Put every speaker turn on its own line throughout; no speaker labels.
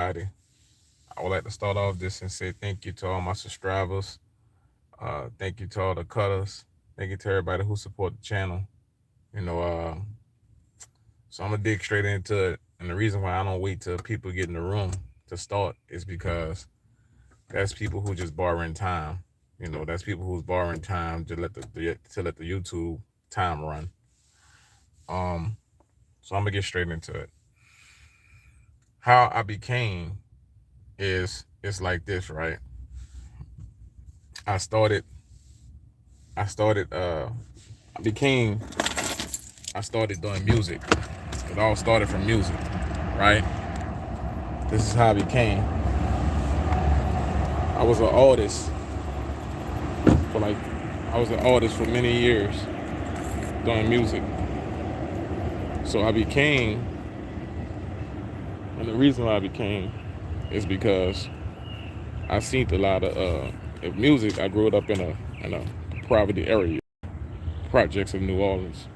everybody. I would like to start off this and say thank you to all my subscribers. Thank you to all the cutters. Thank you to everybody who support the channel. You know, uh, so I'm gonna dig straight into it. And the reason why I don't wait till people get in the room to start is because that's people who just borrowing time. That's people who's borrowing time to let the YouTube time run. Um, so I'm gonna get straight into it. How I became is it's like this, right? I started I started I became I started doing music. It all started from music, right? This is how I became. I was an artist for like I was an artist for many years doing music. So I became and the reason why I became is because I seen a lot of music. I grew up in a poverty area, projects of New Orleans,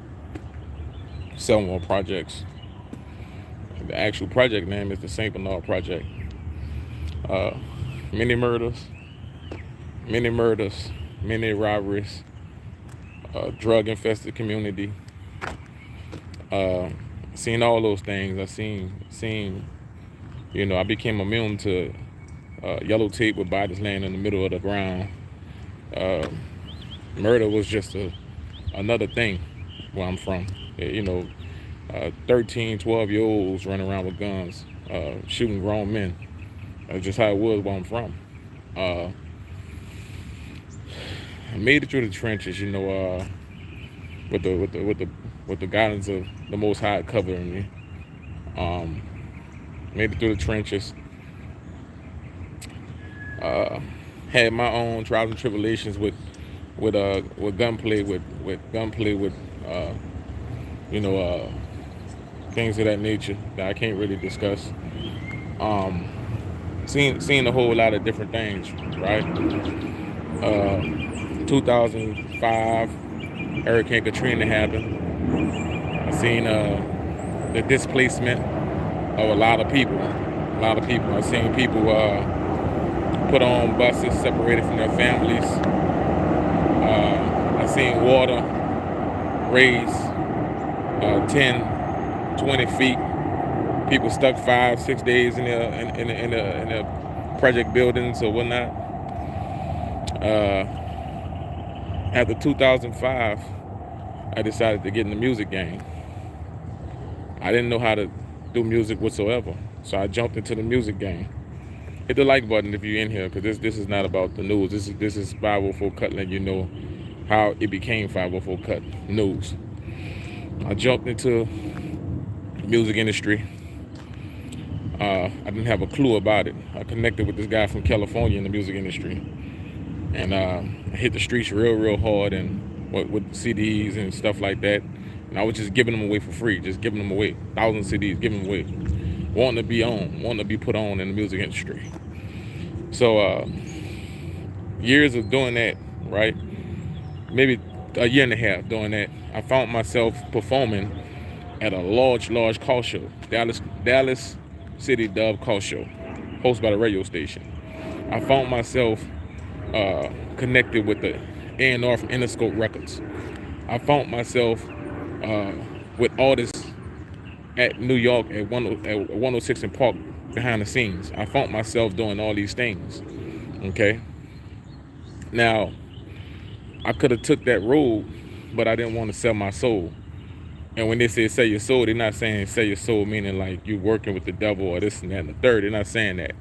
Selmore Projects. The actual project name is the St. Bernard Project. Uh, many murders, many murders, many robberies, drug infested community. Uh, Seen all those things. I became immune to yellow tape with bodies laying in the middle of the ground. Uh, Murder was just another thing where I'm from. 13, 12-year olds running around with guns, shooting grown men. That's just how it was where I'm from. Uh, I made it through the trenches, with the guidance of the Most High covering me. Um, Made it through the trenches. Uh, Had my own trials and tribulations with gunplay, with uh, you know uh, things of that nature that I can't really discuss. Um, Seen a whole lot of different things, right? 2005, Hurricane Katrina happened. I seen the displacement of a lot of people. A lot of people. I seen people put on buses, separated from their families. I seen water raise 10, 20 feet. People stuck 5, 6 days in the project buildings or whatnot. After 2005, I decided to get in the music game. I didn't know how to do music whatsoever, so I jumped into the music game. Hit the like button if you're in here, because this is not about the news. This is 504 Cut letting you know how it became 504 Cut News. I jumped into the music industry. I didn't have a clue about it. I connected with this guy from California in the music industry, and I hit the streets real hard and with CDs and stuff like that. And I was just giving them away for free, just giving them away, 1,000 CDs, giving them away, wanting to be put on in the music industry. So years of doing that, right? Maybe a year and a half doing that, I found myself performing at a large car show, Dallas City Dub Car Show, hosted by the radio station. I found myself connected with the A&R from Interscope Records. I found myself with artists at New York at 106 and Park behind the scenes. I found myself doing all these things. Okay. Now, I could have took that road, but I didn't want to sell my soul. And when they say sell your soul, they're not saying sell your soul meaning like you working with the devil or this and that and the third. They're not saying that.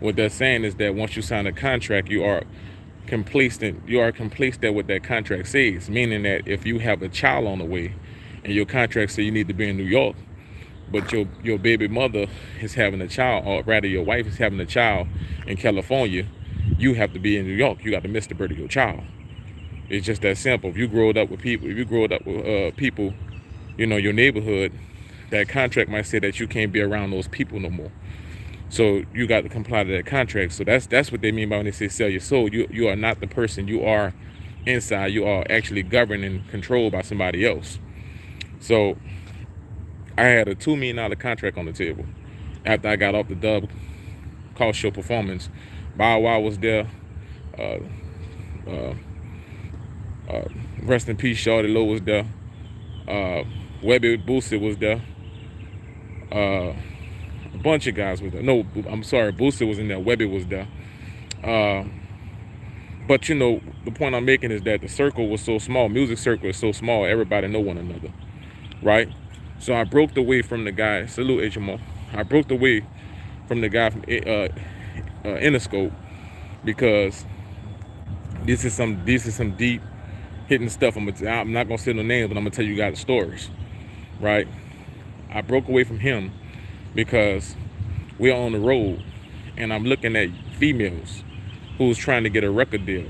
What they're saying is that once you sign a contract, you are complacent with that contract says, meaning that if you have a child on the way and your contract says you need to be in New York, but your baby mother is having a child, or rather your wife is having a child in California, you have to be in New York. You got to miss the birth of your child. It's just that simple. If you grow up with people, your neighborhood, that contract might say that you can't be around those people no more. So you got to comply to that contract. So that's what they mean by when they say sell your soul. You are not the person you are inside. You are actually governed and controlled by somebody else. So I had a $2 million contract on the table after I got off the dub cost your performance. Bow Wow was there. Uh, uh, Rest in peace, Shawty Low was there. Webby Boosie was there. A bunch of guys was there. No, I'm sorry, Boosie was in there. Webby was there. But you know, the point I'm making is that the circle was so small. Music circle is so small. Everybody know one another, right? So I broke away from the guy. Salute HMO. I broke away from the guy from Interscope because this is some deep hitting stuff. I'm not gonna say no names, but I'm gonna tell you guys the stories, right? I broke away from him because we're on the road, and I'm looking at females who's trying to get a record deal,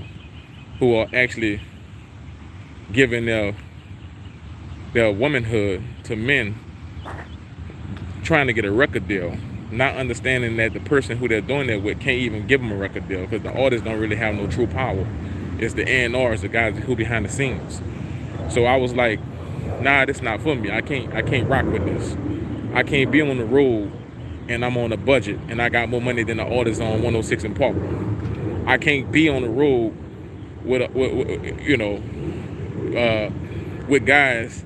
who are actually giving their womanhood to men trying to get a record deal, not understanding that the person who they're doing that with can't even give them a record deal because the artists don't really have no true power. It's the A&Rs, the guys who behind the scenes. So I was like, nah, this not for me. I can't rock with this. I can't be on the road and I'm on a budget and I got more money than the artists on 106 in Park. I can't be on the road with guys.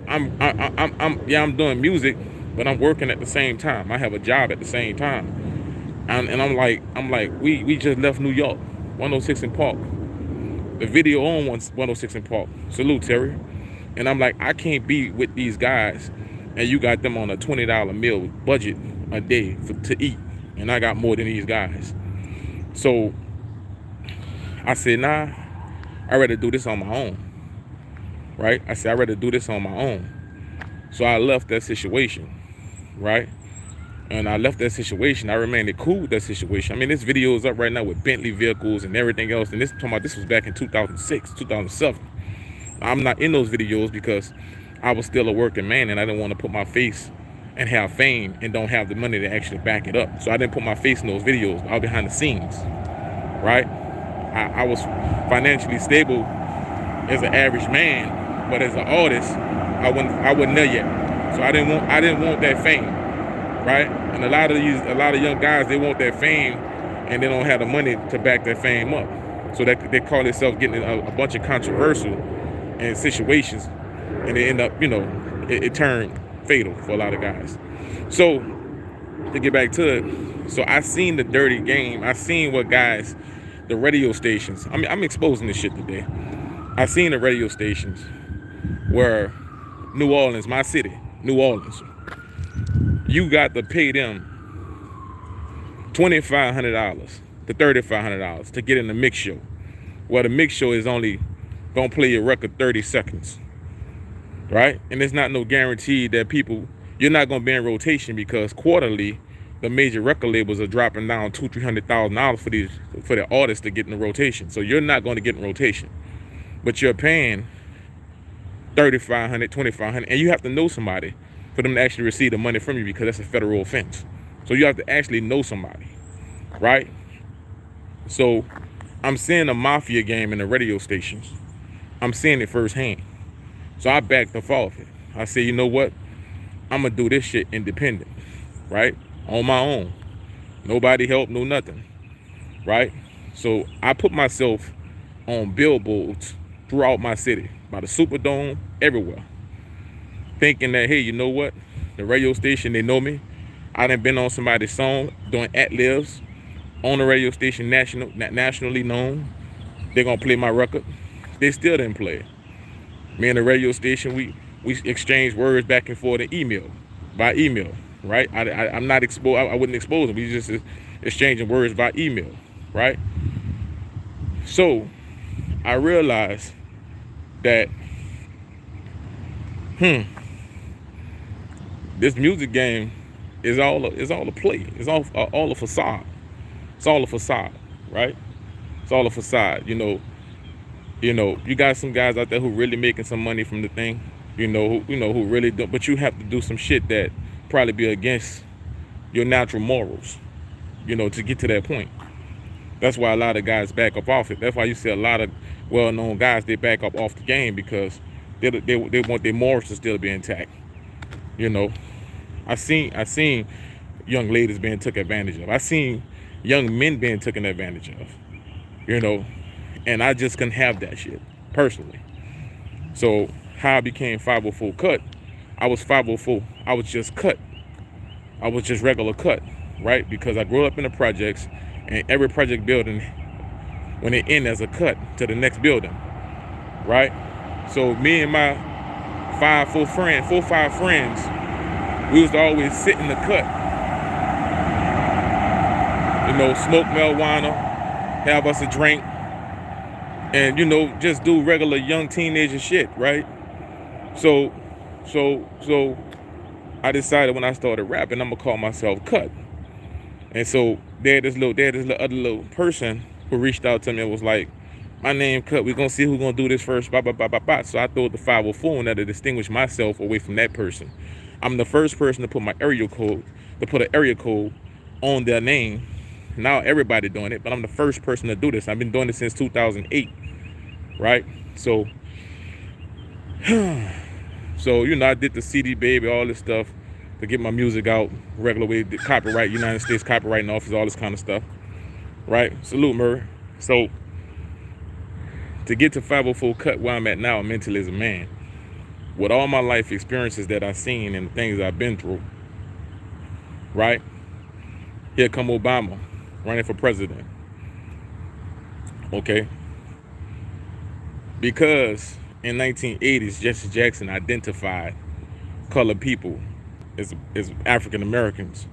I'm doing music, but I'm working at the same time. I have a job at the same time, and I'm like, we just left New York, 106 in Park. The video on 106 in Park. Salute, Terry. And I'm like, I can't be with these guys, and you got them on a $20 meal budget a day to eat, and I got more than these guys. So I said, nah, I'd rather do this on my own, right? I said, I'd rather do this on my own. So I left that situation, right? And I left that situation. I remained cool with that situation. I mean, this video is up right now with Bentley vehicles and everything else. And this was back in 2006, 2007. I'm not in those videos because I was still a working man and I didn't want to put my face and have fame and don't have the money to actually back it up. So I didn't put my face in those videos. I was behind the scenes, right? I was financially stable as an average man, but as an artist, I wasn't there yet. So I didn't want that fame, right? And a lot of young guys, they want that fame, and they don't have the money to back that fame up. So they call themselves getting a bunch of controversial and situations, and they end up, it turned fatal for a lot of guys. So to get back to it, so I seen the dirty game. I seen what guys, the radio stations. I mean, I'm exposing this shit today. I seen the radio stations where New Orleans, my city, New Orleans, you got to pay them $2,500 to $3,500 to get in the mix show. Well, the mix show is only gonna play your record 30 seconds, right? And it's not no guarantee that you're not gonna be in rotation because quarterly, the major record labels are dropping down $200,000-$300,000 for the artists to get in the rotation. So you're not going to get in rotation, but you're paying $3,500, $2,500, and you have to know somebody for them to actually receive the money from you because that's a federal offense. So you have to actually know somebody, right? So I'm seeing a mafia game in the radio stations. I'm seeing it firsthand. So I backed off it. I said, you know what? I'm gonna do this shit independent, right? On my own. Nobody help, no nothing, right? So I put myself on billboards throughout my city, by the Superdome, everywhere, thinking that, hey, you know what? The radio station, they know me. I done been on somebody's song doing ad-libs on the radio station, nationally known. They're gonna play my record. They still didn't play it. Me and the radio station, we exchanged words back and forth by email. Right? I'm not exposed. I wouldn't expose them. We just exchanging words by email, right? So I realized that, this music game is all a play. It's all a facade. It's all a facade, right? It's all a facade. You got some guys out there who really making some money from the thing. Who really do, but you have to do some shit that probably be against your natural morals, to get to that point. That's why a lot of guys back up off it. That's why you see a lot of well-known guys, they back up off the game because they want their morals to still be intact. I seen young ladies being took advantage of. I seen young men being taken advantage of, you know, and I just couldn't have that shit personally. So how I became 504 cut, I was 504. I was just cut. I was just regular cut, right? Because I grew up in the projects, and every project building, when they end as a cut to the next building, right? So me and my 5 friends, we used to always sit in the cut, you know, smoke marijuana, have us a drink, and, you know, just do regular young teenager shit, right? So I decided when I started rapping, I'm gonna call myself Cut. And so there this other little person who reached out to me and was like, my name Cut, we're gonna see who's gonna do this first, blah, blah, blah, blah, blah. So I threw the 504 in there to distinguish myself away from that person. I'm the first person to put an area code on their name. Now everybody doing it, but I'm the first person to do this. I've been doing it since 2008, right? So, you know, I did the CD Baby, all this stuff to get my music out regular way, the copyright, United States Copyright Office, all this kind of stuff, right? Salute, Murray. So to get to 504 Cut where I'm at now mentally as a man, with all my life experiences that I've seen and the things I've been through, right? Here come Obama running for president. Okay. Because in 1980s, Jesse Jackson identified colored people as African Americans,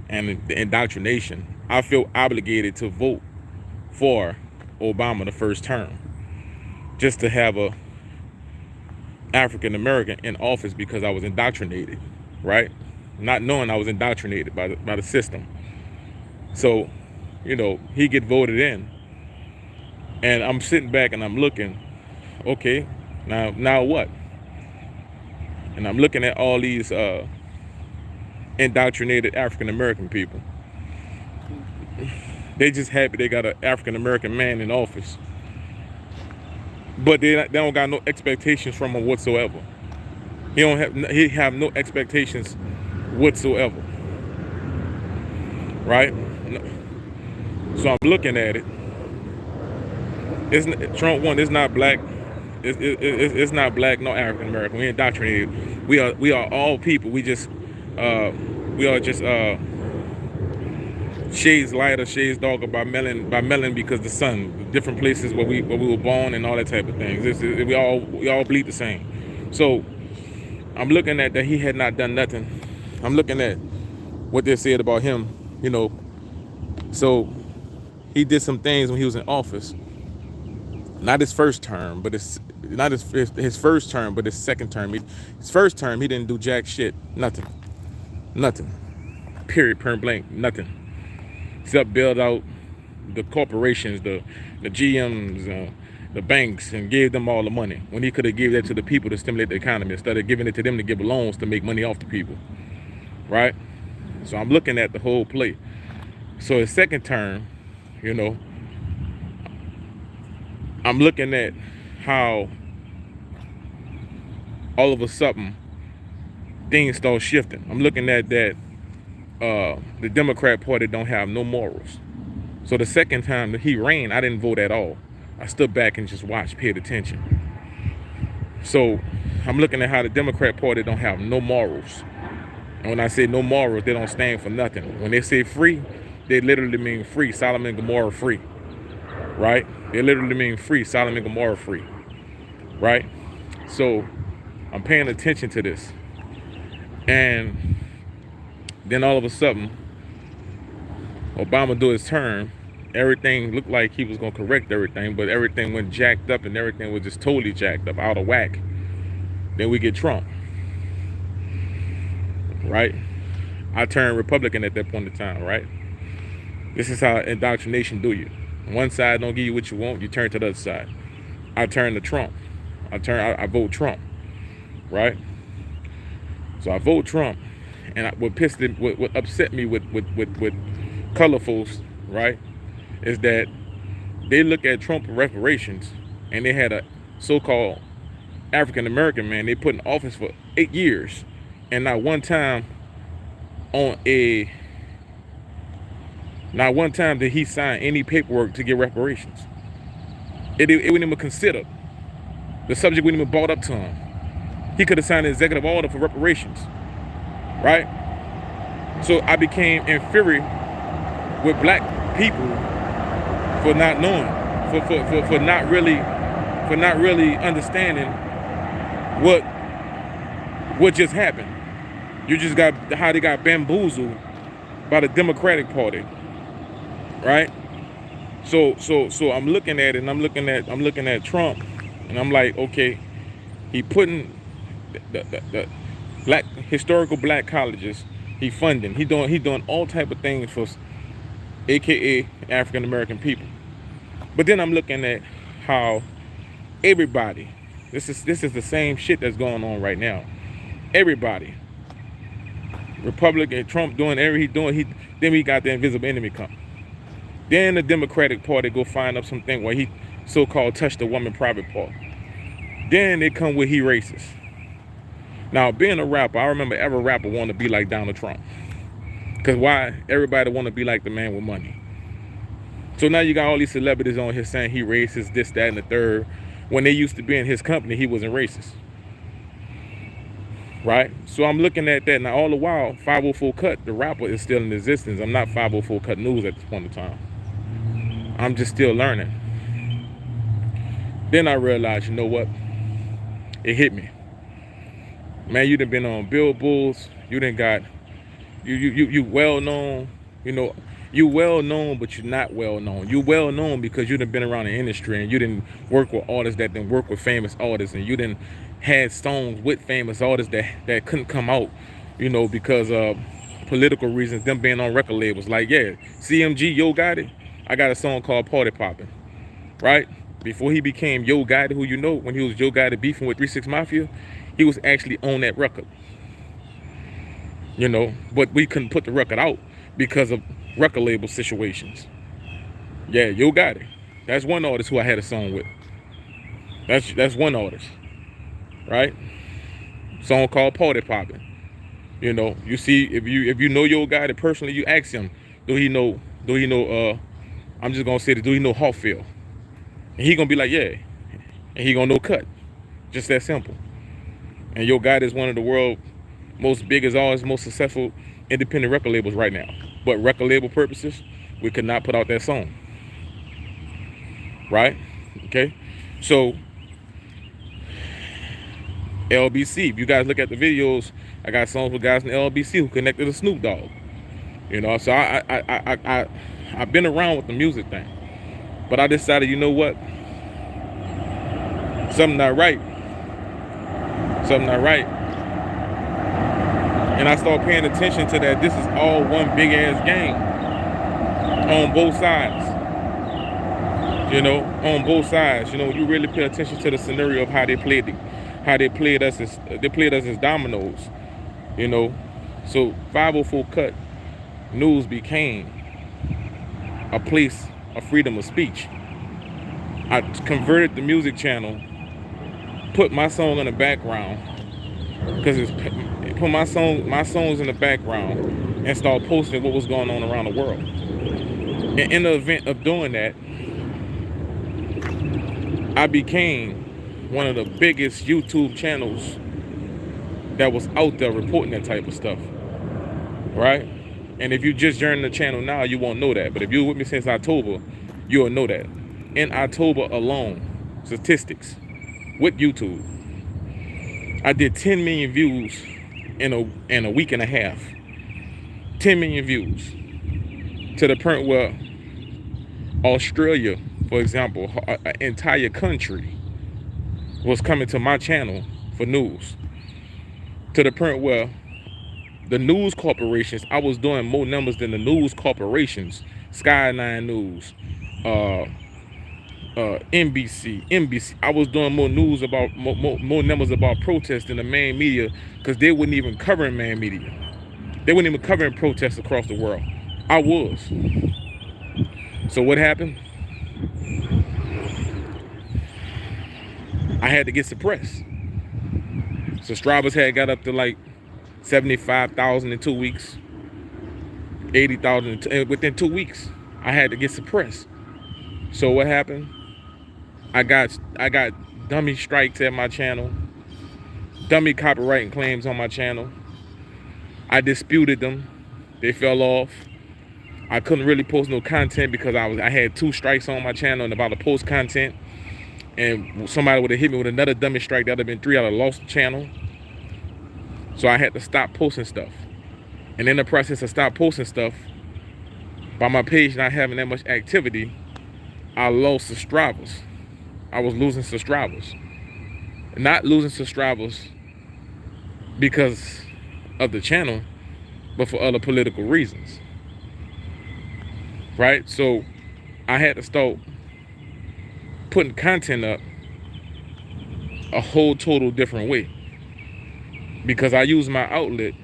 and the indoctrination, I feel obligated to vote for Obama the first term, just to have a African American in office, because I was indoctrinated, right? Not knowing I was indoctrinated by the system. So, you know, he get voted in, and I'm sitting back and I'm looking, okay, now what? And I'm looking at all these indoctrinated African American people. They just happy they got an African American man in office, but they don't got no expectations from him whatsoever. He have no expectations whatsoever, right? So I'm looking at it. Trump one is not black. It's not black, no African American. We indoctrinated. We are all people. We are just shades lighter, shades darker by melanin because the sun, the different places where we were born and all that type of things. We all bleed the same. So I'm looking at that he had not done nothing. I'm looking at what they said about him, you know. So he did some things when he was in office. Not his first term, but his first term, but his second term. His first term, he didn't do jack shit. Nothing. Period, point blank, nothing. Except build out the corporations, the GMs, the banks, and gave them all the money, when he could have gave that to the people to stimulate the economy instead of giving it to them to give loans to make money off the people, right? So I'm looking at the whole play. So his second term, you know, I'm looking at how all of a sudden things start shifting. I'm looking at that the Democrat Party don't have no morals. So the second time that he ran, I didn't vote at all. I stood back and just watched, paid attention. So I'm looking at how the Democrat Party don't have no morals. And when I say no morals, they don't stand for nothing. When they say free, they literally mean free. Sodom and Gomorrah free, right? They literally mean free. Sodom and Gomorrah free, right? So I'm paying attention to this. And then all of a sudden, Obama do his term. Everything looked like he was going to correct everything, but everything went jacked up and everything was just totally jacked up, out of whack. Then we get Trump, right? I turned Republican at that point in time, right? This is how indoctrination do you. One side don't give you what you want, you turn to the other side. I turn to Trump. I vote Trump, right? So I vote Trump, and what upset me with colorfuls, right, is that they look at Trump reparations, and they had a so-called African American man they put in office for 8 years, and not one time on a Not one time did he sign any paperwork to get reparations. It wouldn't even consider. The subject wouldn't even brought up to him. He could have signed an executive order for reparations, right? So I became inferior with black people for not knowing, for not really understanding what just happened. You just got how they got bamboozled by the Democratic Party, right? So I'm looking at it, and I'm looking at Trump, and I'm like, okay, he putting the black historical black colleges, he funding, he doing all type of things for AKA African American people. But then I'm looking at how everybody, this is the same shit that's going on right now. Everybody, Republican, Trump doing then we got the invisible enemy come. Then the Democratic Party go find up something where he so-called touched a woman private part. Then they come with he racist. Now, being a rapper, I remember every rapper wanted to be like Donald Trump. Because why? Everybody want to be like the man with money. So now you got all these celebrities on here saying he racist, this, that, and the third. When they used to be in his company, he wasn't racist. Right? So I'm looking at that. Now, all the while, 504 Cut, the rapper, is still in existence. I'm not 504 Cut News at this point in time. I'm just still learning. Then I realized, you know what? It hit me. Man, you done been on billboards. You done got, you well known. You know, you well known, but you're not well known. You well known because you done been around the industry and you didn't work with artists that didn't work with famous artists, and you didn't had songs with famous artists that couldn't come out, you know, because of political reasons, them being on record labels. Like, yeah, CMG, Yo Gotti, I got a song called Party Poppin', right? Before he became Yo Gotti, who you know, when he was Yo Gotti beefing with 3 6 Mafia, he was actually on that record, you know, but we couldn't put the record out because of record label situations. Yeah, Yo Gotti, that's one artist who I had a song with. That's one artist, right? Song called Party Poppin'. You know, you see, if you know Yo Gotti personally, you ask him, do he know I'm just gonna say this, do he know Hawkfield? And he gonna be like, yeah. And he gonna know Cut. Just that simple. And Yo Gotti is one of the world's most biggest artists, most successful independent record labels right now. But record label purposes, we could not put out that song. Right? Okay? So LBC, if you guys look at the videos, I got songs with guys in LBC who connected to Snoop Dogg. You know, so I've been around with the music thing. But I decided, you know what? Something not right. Something not right. And I started paying attention to that. This is all one big ass game on both sides. You know, on both sides. You know, you really pay attention to the scenario of how they played us as dominoes. You know, so 504 Cut News became a place of freedom of speech. I converted the music channel, put my song in the background, because put my songs in the background, and start posting what was going on around the world. And in the event of doing that, I became one of the biggest YouTube channels that was out there reporting that type of stuff, right? And if you just joined the channel now, you won't know that. But if you're with me since October, you'll know that. In October alone, statistics with YouTube, I did 10 million views in a week and a half. 10 million views. To the point where Australia, for example, an entire country was coming to my channel for news. To the point where the news corporations, I was doing more numbers than the news corporations, Sky 9 News, NBC. I was doing more news about more numbers about protests than the main media, because they wouldn't even covering main media. They weren't even covering protests across the world. I was. So what happened? I had to get suppressed. Subscribers had got up to like 75,000 in 2 weeks. 80,000 within 2 weeks. I had to get suppressed. So what happened? I got dummy strikes at my channel, dummy copyright claims on my channel. I disputed them. They fell off. I couldn't really post no content because I had 2 strikes on my channel and about to post content. And somebody would have hit me with another dummy strike. That would have been 3. I would have lost the channel. So I had to stop posting stuff. And in the process of stop posting stuff, by my page not having that much activity, I lost subscribers. I was losing subscribers. Not losing subscribers because of the channel, but for other political reasons. Right? So I had to start putting content up a whole total different way, because I use my outlet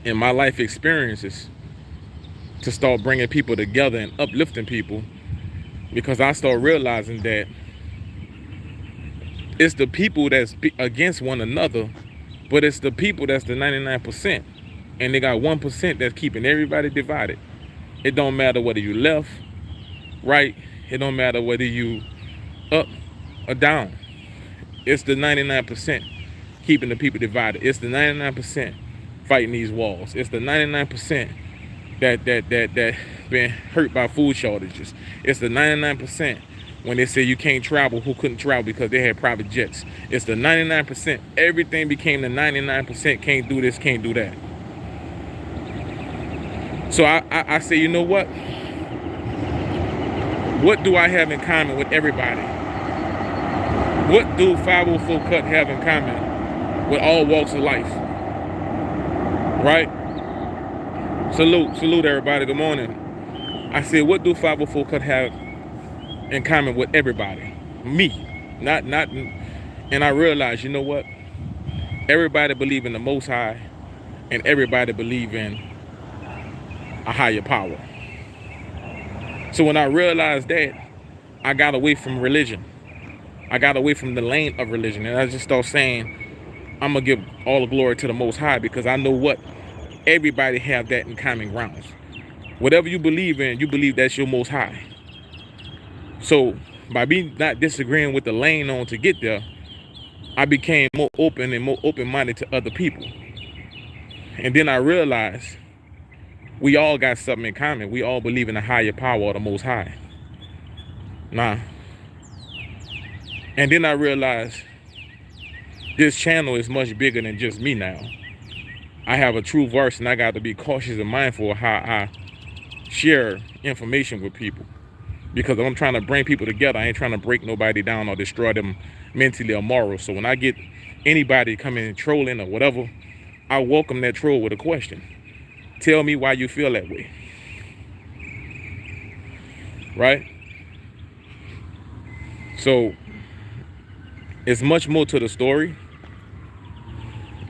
and my life experiences to start bringing people together and uplifting people, because I start realizing that it's the people that's against one another, but it's the people that's the 99%, and they got 1% that's keeping everybody divided. It don't matter whether you left, right, it don't matter whether you up or down. It's the 99% keeping the people divided. It's the 99% fighting these walls. It's the 99% that been hurt by food shortages. It's the 99% when they say you can't travel, who couldn't travel because they had private jets. It's the 99%. Everything became the 99%. Can't do this, can't do that. So I say, you know what? What do I have in common with everybody? What do 504 Cut have in common with all walks of life? Right? Salute everybody. Good morning. I said, what do 504 Cut have in common with everybody? Me. Not. And I realized, you know what? Everybody believe in the Most High, and everybody believe in a higher power. So when I realized that, I got away from religion. I got away from the lane of religion, and I just started saying, I'm gonna give all the glory to the Most High, because I know what? Everybody have that in common grounds. Whatever you believe in, you believe that's your Most High. So by me not disagreeing with the lane on to get there, I became more open and more open-minded to other people. And then I realized we all got something in common. We all believe in a higher power of the Most High. And then I realized this channel is much bigger than just me now. I have a true voice, and I got to be cautious and mindful of how I share information with people. Because I'm trying to bring people together. I ain't trying to break nobody down or destroy them mentally or morally. So when I get anybody coming trolling or whatever, I welcome that troll with a question. Tell me why you feel that way. Right? So it's much more to the story.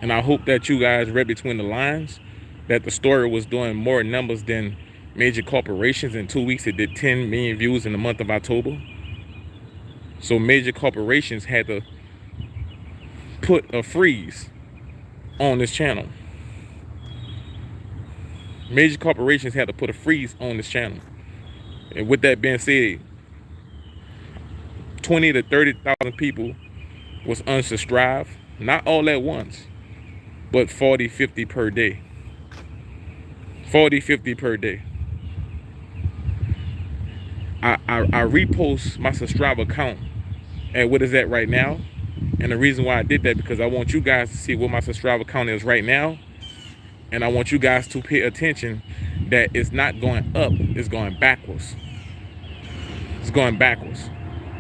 And I hope that you guys read between the lines that the story was doing more numbers than major corporations. In 2 weeks, it did 10 million views in the month of October. So major corporations had to put a freeze on this channel. Major corporations had to put a freeze on this channel. And with that being said, 20 to 30,000 people was unsubscribed. Not all at once, but 40, 50 per day. 40, 50 per day. I repost my subscriber count at what is that right now. And the reason why I did that, because I want you guys to see what my subscriber count is right now. And I want you guys to pay attention that it's not going up, it's going backwards. It's going backwards.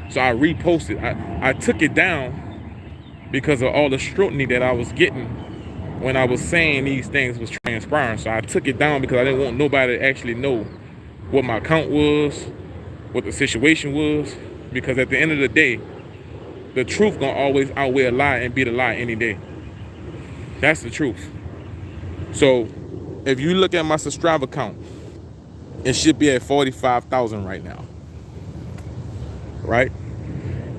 So I reposted. I took it down because of all the scrutiny that I was getting when I was saying these things was transpiring. So I took it down because I didn't want nobody to actually know what my count was, what the situation was. Because at the end of the day, the truth gonna always outweigh a lie and beat a lie any day. That's the truth. So if you look at my subscriber count, it should be at 45,000 right now. Right?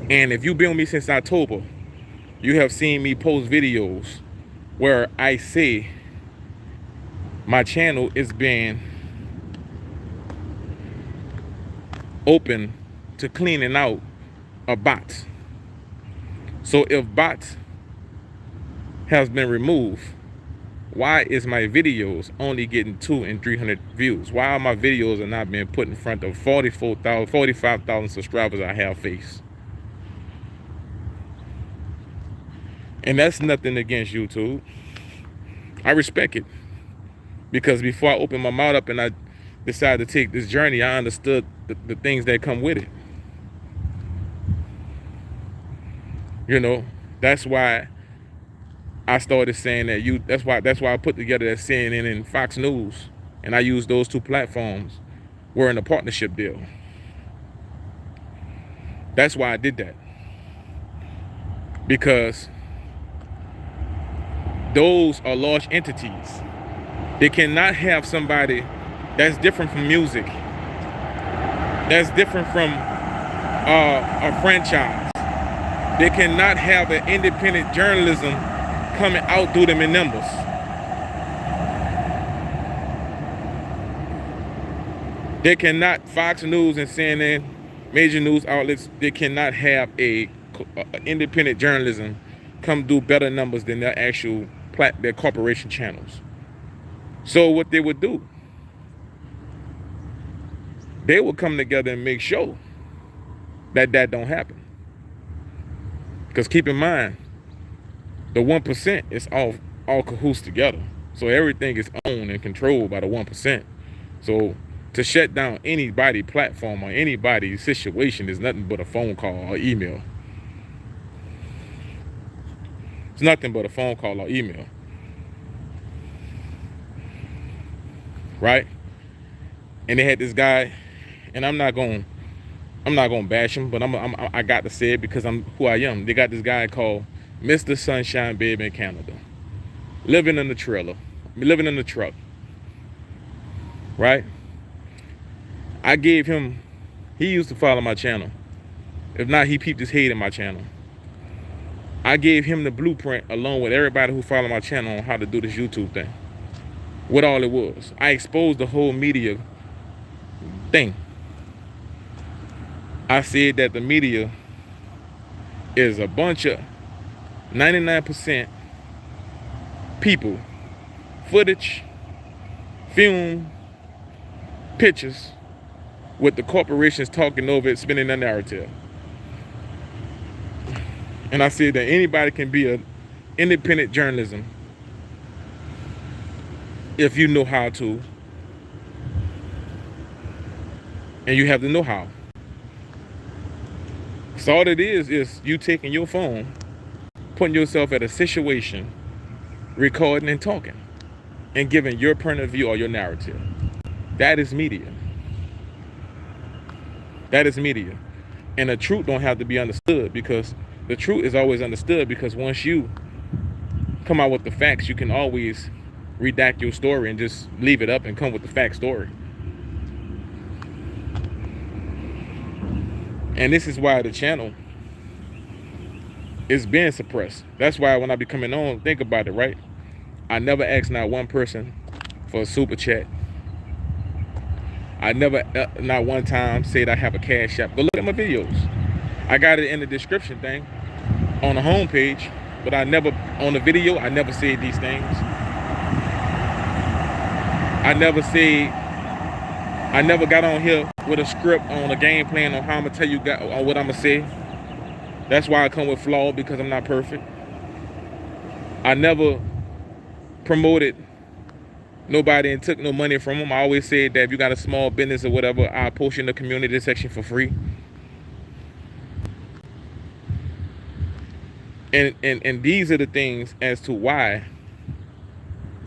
And if you've been with me since October, you have seen me post videos where I say my channel is being open to cleaning out a bot. So if bots has been removed, why is my videos only getting 200 and 300 views? Why are my videos are not being put in front of 45,000 subscribers I have faced? And that's nothing against YouTube. I respect it. Because before I opened my mouth up and I decided to take this journey, I understood the things that come with it. You know, that's why I started saying that that's why I put together that CNN and Fox News, and I used those two platforms. We're in a partnership deal. That's why I did that. Because those are large entities. They cannot have somebody that's different from music, that's different from a franchise. They cannot have an independent journalism coming out through them in numbers. They cannot, Fox News and CNN, major news outlets, they cannot have a independent journalism come do better numbers than their actual their corporation channels. So what they would do, they would come together and make sure that don't happen. Because keep in mind, the 1% is all cahoots together. So everything is owned and controlled by the 1%. So to shut down anybody's platform or anybody's situation is nothing but a phone call or email. It's nothing but a phone call or email. Right? And they had this guy, and I'm not gonna bash him, but I got to say it because I'm who I am. They got this guy called Mr. Sunshine Baby in Canada, living in the trailer, living in the truck. Right? I gave him, he used to follow my channel. If not, he peeped his head in my channel. I gave him the blueprint along with everybody who follow my channel on how to do this YouTube thing. What all it was. I exposed the whole media thing. I said that the media is a bunch of 99% people, footage, film, pictures, with the corporations talking over it, spinning their narrative. And I said that anybody can be an independent journalism if you know how to, and you have the know-how. So all it is you taking your phone, putting yourself at a situation, recording and talking, and giving your point of view or your narrative. That is media. That is media. And the truth don't have to be understood, because the truth is always understood, because once you come out with the facts, you can always redact your story and just leave it up and come with the fact story. And this is why the channel is being suppressed. That's why when I be coming on, think about it, right? I never asked not one person for a super chat. I never, not one time, said I have a cash app. Go look at my videos. I got it in the description thing on the homepage, but I never, on the video, I never said these things. I never got on here with a script on a game plan on how I'm gonna tell you on what I'm gonna say. That's why I come with flaw, because I'm not perfect. I never promoted nobody and took no money from them. I always said that if you got a small business or whatever, I'll post in the community section for free. And these are the things as to why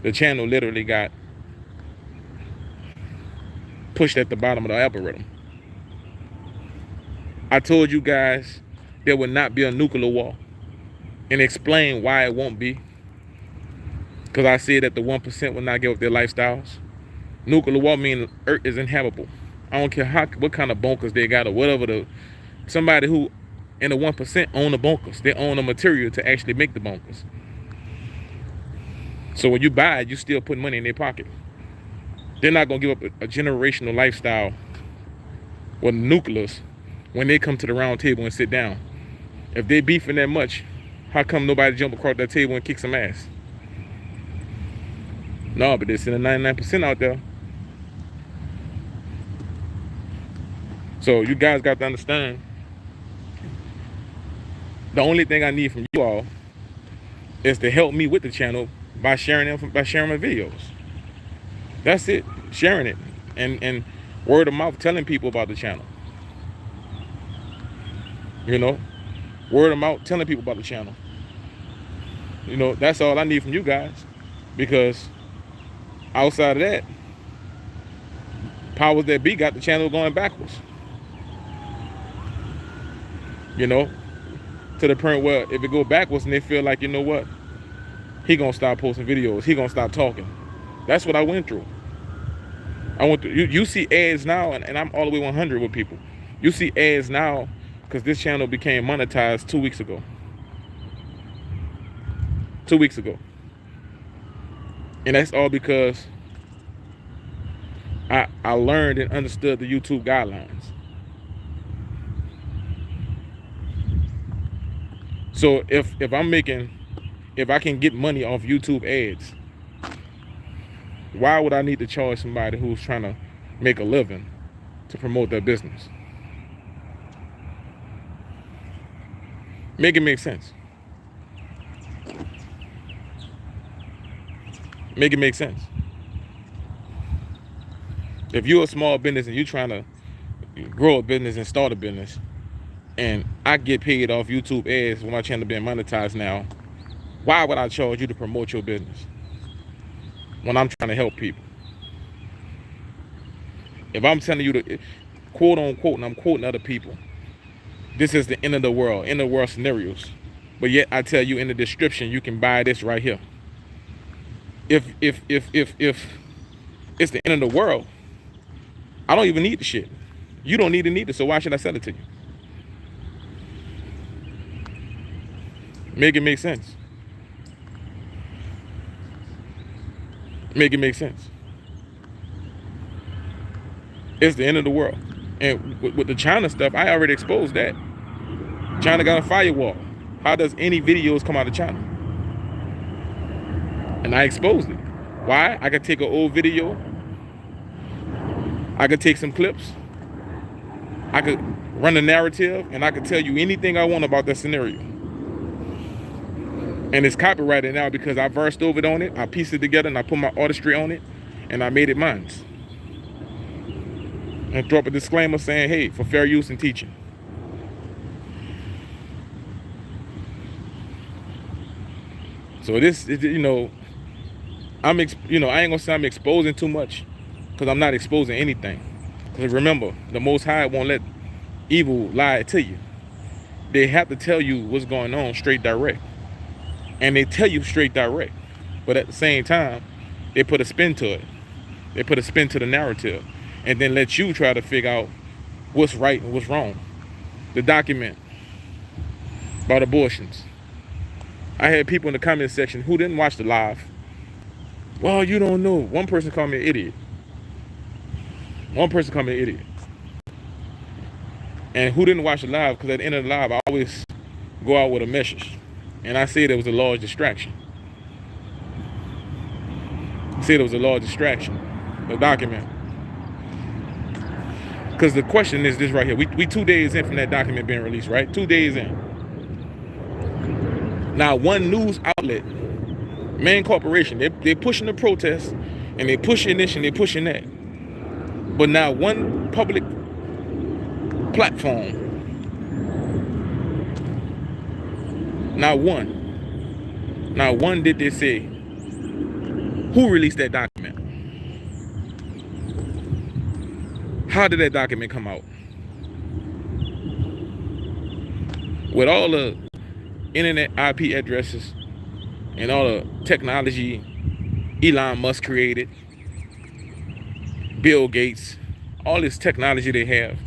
the channel literally got pushed at the bottom of the algorithm. I told you guys there would not be a nuclear war, and explain why it won't be. Because I said that the 1% will not give up their lifestyles. Nuclear war means Earth is inhabitable. I don't care what kind of bunkers they got or whatever. Somebody who in the 1% own the bunkers. They own the material to actually make the bunkers. So when you buy it, you still put money in their pocket. They're not going to give up a generational lifestyle or the nucleus, when they come to the round table and sit down. If they beefing that much, how come nobody jump across that table and kick some ass? No, but they're sending 99% out there. So you guys got to understand, the only thing I need from you all is to help me with the channel by sharing my videos. That's it. Sharing it and word of mouth, telling people about the channel. You know, word of mouth, telling people about the channel. You know, that's all I need from you guys, because outside of that, powers that be got the channel going backwards. You know, to the point where if it go backwards and they feel like, you know what, he gonna stop posting videos, he gonna stop talking. That's what I went through. You see ads now, and I'm all the way 100 with people. You see ads now because this channel became monetized 2 weeks ago. 2 weeks ago. And that's all because I learned and understood the YouTube guidelines. So if I can get money off YouTube ads, why would I need to charge somebody who's trying to make a living to promote their business? Make it make sense. Make it make sense. If you're a small business and you're trying to grow a business and start a business, and I get paid off YouTube ads when my channel being monetized now, why would I charge you to promote your business when I'm trying to help people? If I'm telling you to, quote unquote, and I'm quoting other people, this is the end of the world scenarios, but yet I tell you in the description you can buy this right here. If it's the end of the world, I don't even need the shit. You don't need it, so why should I sell it to you? Make it make sense. Make it make sense. It's the end of the world. And with the China stuff, I already exposed that. China got a firewall. How does any videos come out of China? And I exposed it. Why? I could take an old video. I could take some clips. I could run a narrative, and I could tell you anything I want about that scenario. And it's copyrighted now because I versed over it on it, I pieced it together, and I put my artistry on it, and I made it mine. And throw up a disclaimer saying, hey, for fair use and teaching. So this, you know, I ain't gonna say I'm exposing too much, because I'm not exposing anything. Because remember, the Most High won't let evil lie to you. They have to tell you what's going on straight direct. And they tell you straight direct. But at the same time, they put a spin to it. They put a spin to the narrative. And then let you try to figure out what's right and what's wrong. The document about abortions. I had people in the comment section who didn't watch the live. Well, you don't know. One person called me an idiot. One person called me an idiot. And who didn't watch the live? Because at the end of the live, I always go out with a message. And I said it was a large distraction. I said it was a large distraction. The document. Because the question is this right here. We 2 days in from that document being released, right? 2 days in. Now, one news outlet, main corporation, they're pushing the protest, and they're pushing this and they're pushing that. But now one public platform, not one did they say who released that document. How did that document come out? With all the internet IP addresses and all the technology Elon Musk created, Bill Gates, all this technology they have.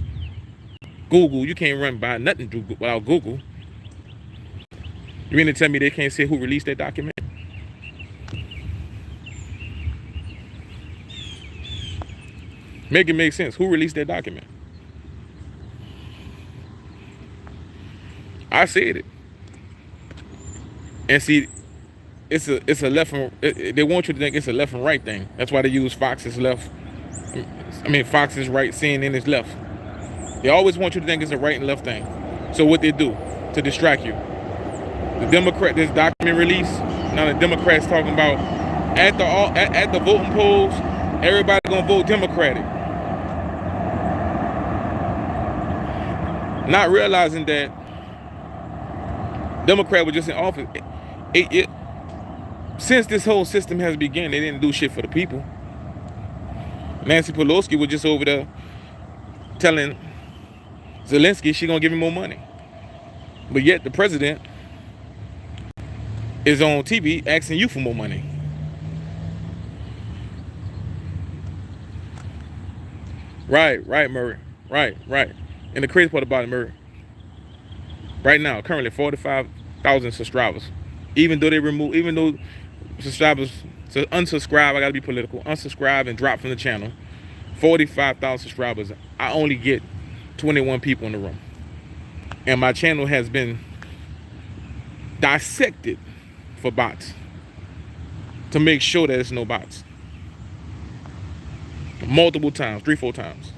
Google, you can't run by nothing without Google. You mean to tell me they can't say who released that document? Make it make sense. Who released that document? I said it. And see, it's a left and they want you to think it's a left and right thing. That's why they use Fox is left. I mean, Fox is right, CNN is left. They always want you to think it's a right and left thing. So what they do to distract you? The Democrat, this document release. Now the Democrats talking about at the voting polls, everybody gonna vote Democratic, not realizing that Democrat was just in office. Since this whole system has begun, they didn't do shit for the people. Nancy Pelosi was just over there telling Zelensky she gonna give him more money, but yet the president is on TV asking you for more money. Right, Murray. Right. And the crazy part about it, Murray, right now, currently 45,000 subscribers. Even though subscribers to unsubscribe, I gotta be political, unsubscribe and drop from the channel. 45,000 subscribers. I only get 21 people in the room. And my channel has been dissected for bots to make sure that it's no bots. Multiple times, 3-4 times.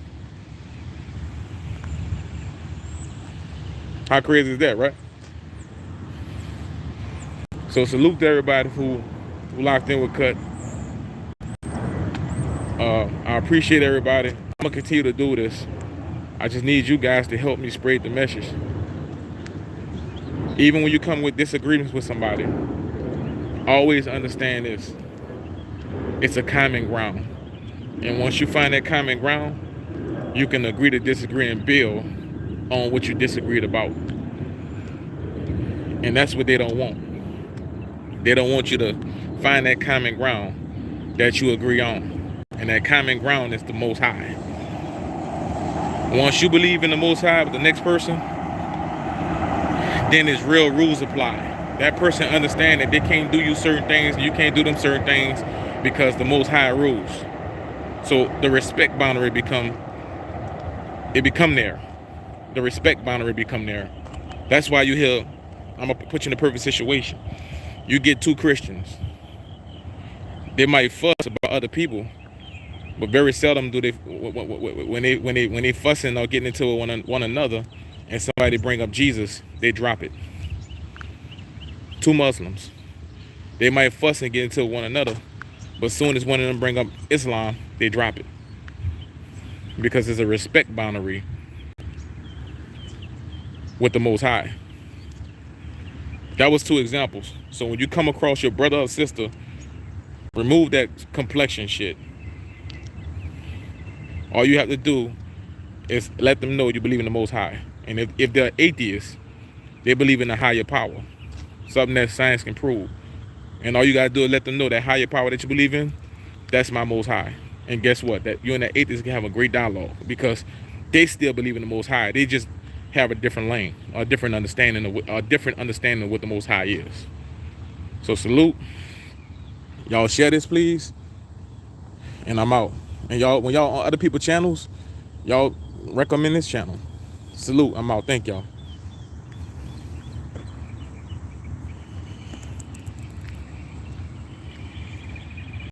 How crazy is that, right? So salute to everybody who locked in with Cut. I appreciate everybody. I'm gonna continue to do this. I just need you guys to help me spread the message. Even when you come with disagreements with somebody, always understand this. It's a common ground. And once you find that common ground, you can agree to disagree and build on what you disagreed about. And that's what they don't want. They don't want you to find that common ground that you agree on. And that common ground is the Most High. Once you believe in the Most High with the next person, then his real rules apply. That person understand that they can't do you certain things and you can't do them certain things because the Most High rules. So the respect boundary become there. The respect boundary become there. That's why you hear, I'm gonna put you in a perfect situation. You get two Christians. They might fuss about other people, but very seldom do they when they fussing or getting into it one another, and somebody bring up Jesus, they drop it. Two Muslims, they might fuss and get into one another, but as soon as one of them bring up Islam, they drop it because there's a respect boundary with the Most High. That was two examples. So when you come across your brother or sister, remove that complexion shit. All you have to do is let them know you believe in the Most High. And if they're atheists, they believe in a higher power, something that science can prove. And all you gotta do is let them know that higher power that you believe in, that's my Most High. And guess what? That you and that atheist can have a great dialogue because they still believe in the Most High. They just have a different lane, a different understanding of what the Most High is. So salute. Y'all share this, please. And I'm out. And y'all, when y'all on other people's channels, y'all recommend this channel. Salute. I'm out. Thank y'all.